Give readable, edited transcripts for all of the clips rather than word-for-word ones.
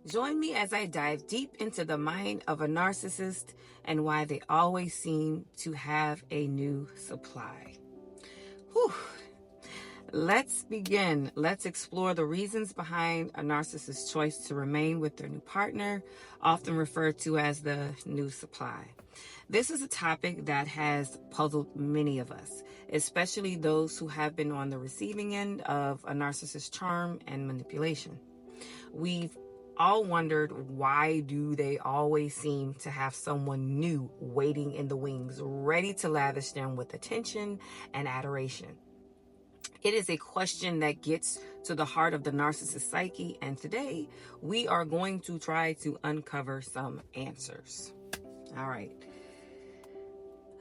Join me as I dive deep into the mind of a narcissist and why they always seem to have a new supply. Whew. Let's begin. Let's explore the reasons behind a narcissist's choice to remain with their new partner, often referred to as the new supply. This is a topic that has puzzled many of us, especially those who have been on the receiving end of a narcissist's charm and manipulation. We've all wondered, why do they always seem to have someone new waiting in the wings, ready to lavish them with attention and adoration? It is a question that gets to the heart of the narcissist psyche, and today we are going to try to uncover some answers. All right.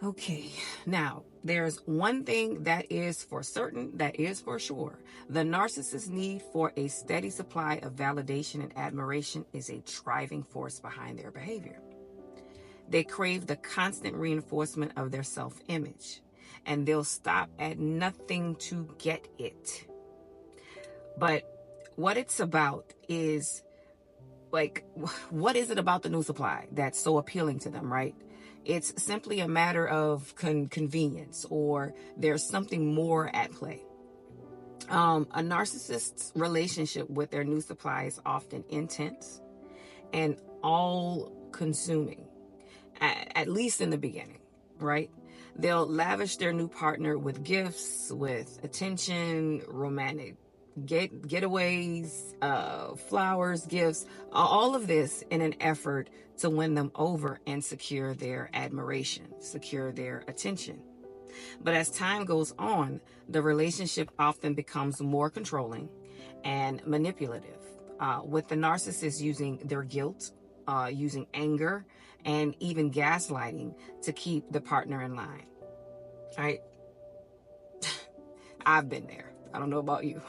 Okay, now there's one thing that is for certain, that is for sure. The narcissist's need for a steady supply of validation and admiration is a driving force behind their behavior. They crave the constant reinforcement of their self-image, and they'll stop at nothing to get it. But what it's about is, what is it about the new supply that's so appealing to them, right? It's simply a matter of convenience, or there's something more at play. A narcissist's relationship with their new supply is often intense and all-consuming, at least in the beginning, right? They'll lavish their new partner with gifts, with attention, romantic getaways, flowers, gifts, all of this in an effort to win them over and secure their admiration, secure their attention. But as time goes on, the relationship often becomes more controlling and manipulative, with the narcissist using their guilt, using anger, and even gaslighting to keep the partner in line. Right? I've been there. I don't know about you,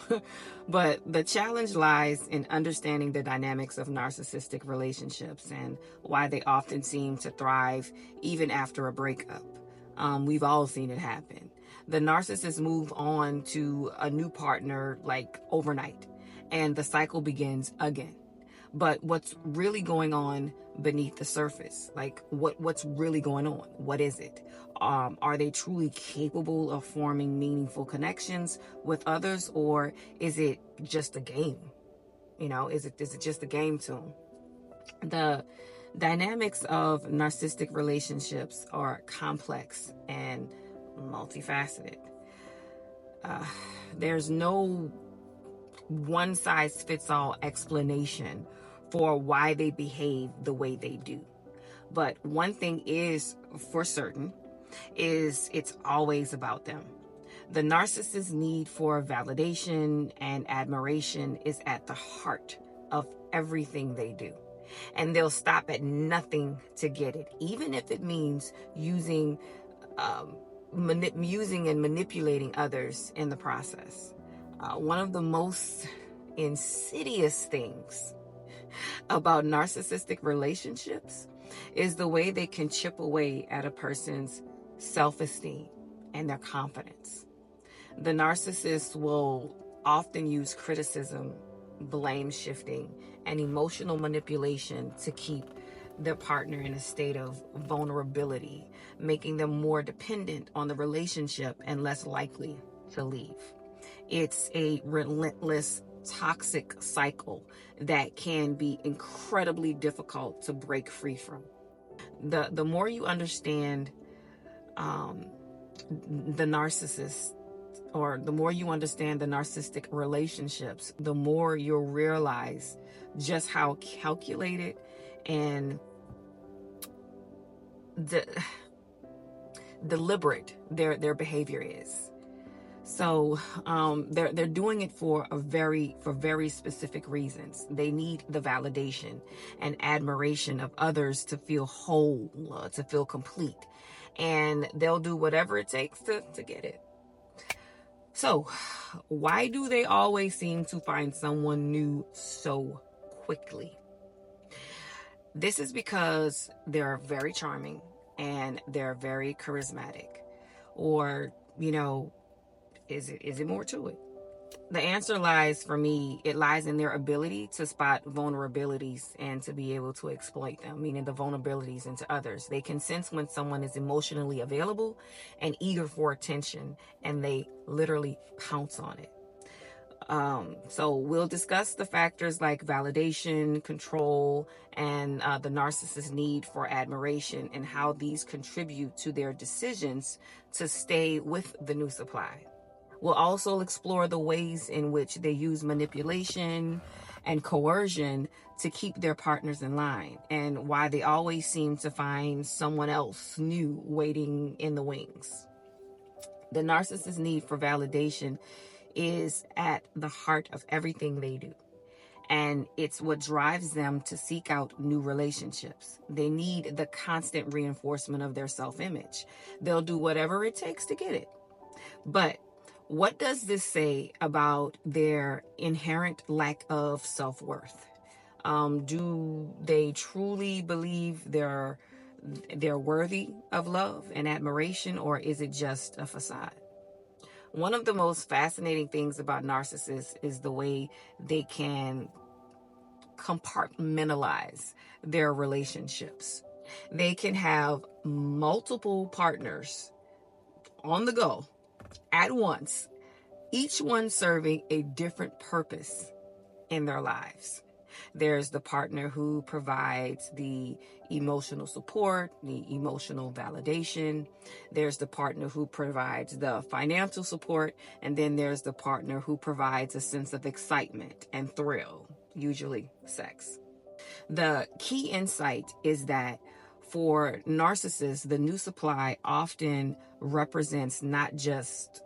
but the challenge lies in understanding the dynamics of narcissistic relationships and why they often seem to thrive even after a breakup. We've all seen it happen. The narcissists move on to a new partner like overnight, and the cycle begins again. But what's really going on beneath the surface? Like what's really going on? What is it? Are they truly capable of forming meaningful connections with others, or is it just a game? Is it just a game to them? The dynamics of narcissistic relationships are complex and multifaceted. There's no one-size-fits-all explanation for why they behave the way they do. But one thing is for certain, is it's always about them. The narcissist's need for validation and admiration is at the heart of everything they do. And they'll stop at nothing to get it, even if it means using and manipulating others in the process. One of the most insidious things about narcissistic relationships is the way they can chip away at a person's self-esteem and their confidence. The narcissist will often use criticism, blame shifting, and emotional manipulation to keep their partner in a state of vulnerability, making them more dependent on the relationship and less likely to leave. It's a relentless, toxic cycle that can be incredibly difficult to break free from. The more you understand the narcissist, or the more you understand the narcissistic relationships, the more you'll realize just how calculated and deliberate their behavior is. So they're doing it for very specific reasons. They need the validation and admiration of others to feel whole, to feel complete, and they'll do whatever it takes to get it. So why do they always seem to find someone new so quickly? This is because they're very charming and they're very charismatic. Or, is it more to it? The answer lies, for me, it lies in their ability to spot vulnerabilities and to be able to exploit them, meaning the vulnerabilities into others. They can sense when someone is emotionally available and eager for attention, and they literally pounce on it. So we'll discuss the factors like validation, control, and the narcissist's need for admiration, and how these contribute to their decisions to stay with the new supply. We'll also explore the ways in which they use manipulation and coercion to keep their partners in line, and why they always seem to find someone else new waiting in the wings. The narcissist's need for validation is at the heart of everything they do, and it's what drives them to seek out new relationships. They need the constant reinforcement of their self-image. They'll do whatever it takes to get it. But what does this say about their inherent lack of self-worth? Do they truly believe they're worthy of love and admiration, or is it just a facade? One of the most fascinating things about narcissists is the way they can compartmentalize their relationships. They can have multiple partners on the go at once, each one serving a different purpose in their lives. There's the partner who provides the emotional support, the emotional validation. There's the partner who provides the financial support. And then there's the partner who provides a sense of excitement and thrill, usually sex. The key insight is that for narcissists, the new supply often represents not just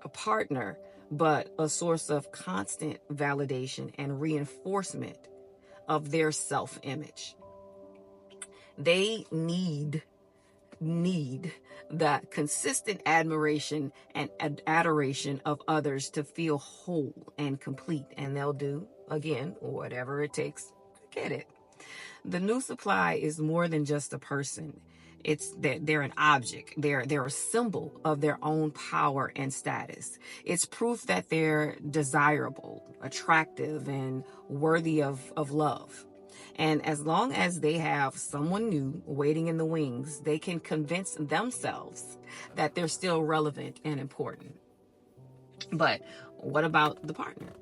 a partner, but a source of constant validation and reinforcement of their self-image. They need the consistent admiration and adoration of others to feel whole and complete, and they'll do, again, whatever it takes to get it. The new supply is more than just a person. It's that they're an object. They're a symbol of their own power and status. It's proof that they're desirable, attractive, and worthy of love. And as long as they have someone new waiting in the wings, they can convince themselves that they're still relevant and important. But what about the partner?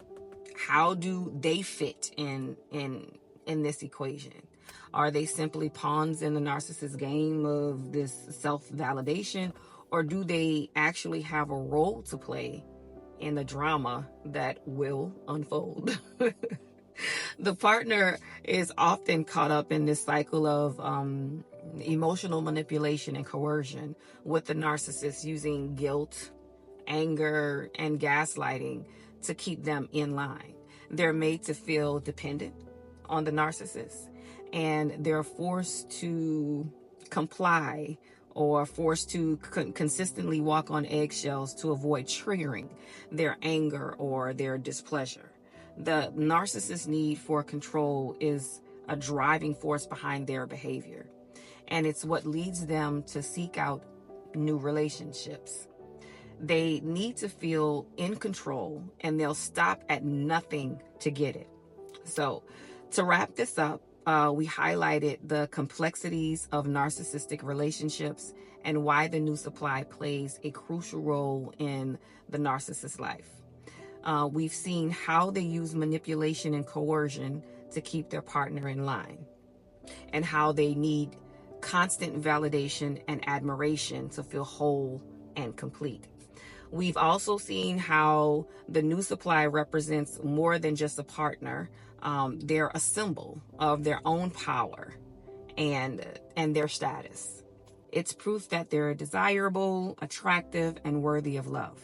How do they fit in this equation? Are they simply pawns in the narcissist game of this self-validation, or do they actually have a role to play in the drama that will unfold? The partner is often caught up in this cycle of emotional manipulation and coercion, with the narcissist using guilt, anger, and gaslighting to keep them in line. They're made to feel dependent on the narcissist, and they're forced to comply or forced to consistently walk on eggshells to avoid triggering their anger or their displeasure. The narcissist's need for control is a driving force behind their behavior, and it's what leads them to seek out new relationships. They need to feel in control, and they'll stop at nothing to get it. So, to wrap this up, we highlighted the complexities of narcissistic relationships and why the new supply plays a crucial role in the narcissist's life. We've seen how they use manipulation and coercion to keep their partner in line, and how they need constant validation and admiration to feel whole and complete. We've also seen how the new supply represents more than just a partner. They're a symbol of their own power and their status. It's proof that they're desirable, attractive, and worthy of love.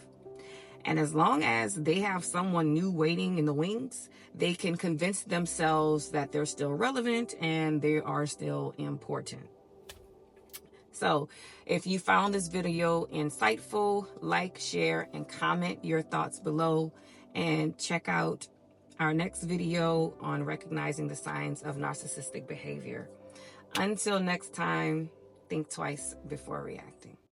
And as long as they have someone new waiting in the wings, they can convince themselves that they're still relevant and they are still important. So if you found this video insightful, like, share, and comment your thoughts below, and check out our next video on recognizing the signs of narcissistic behavior. Until next time, think twice before reacting.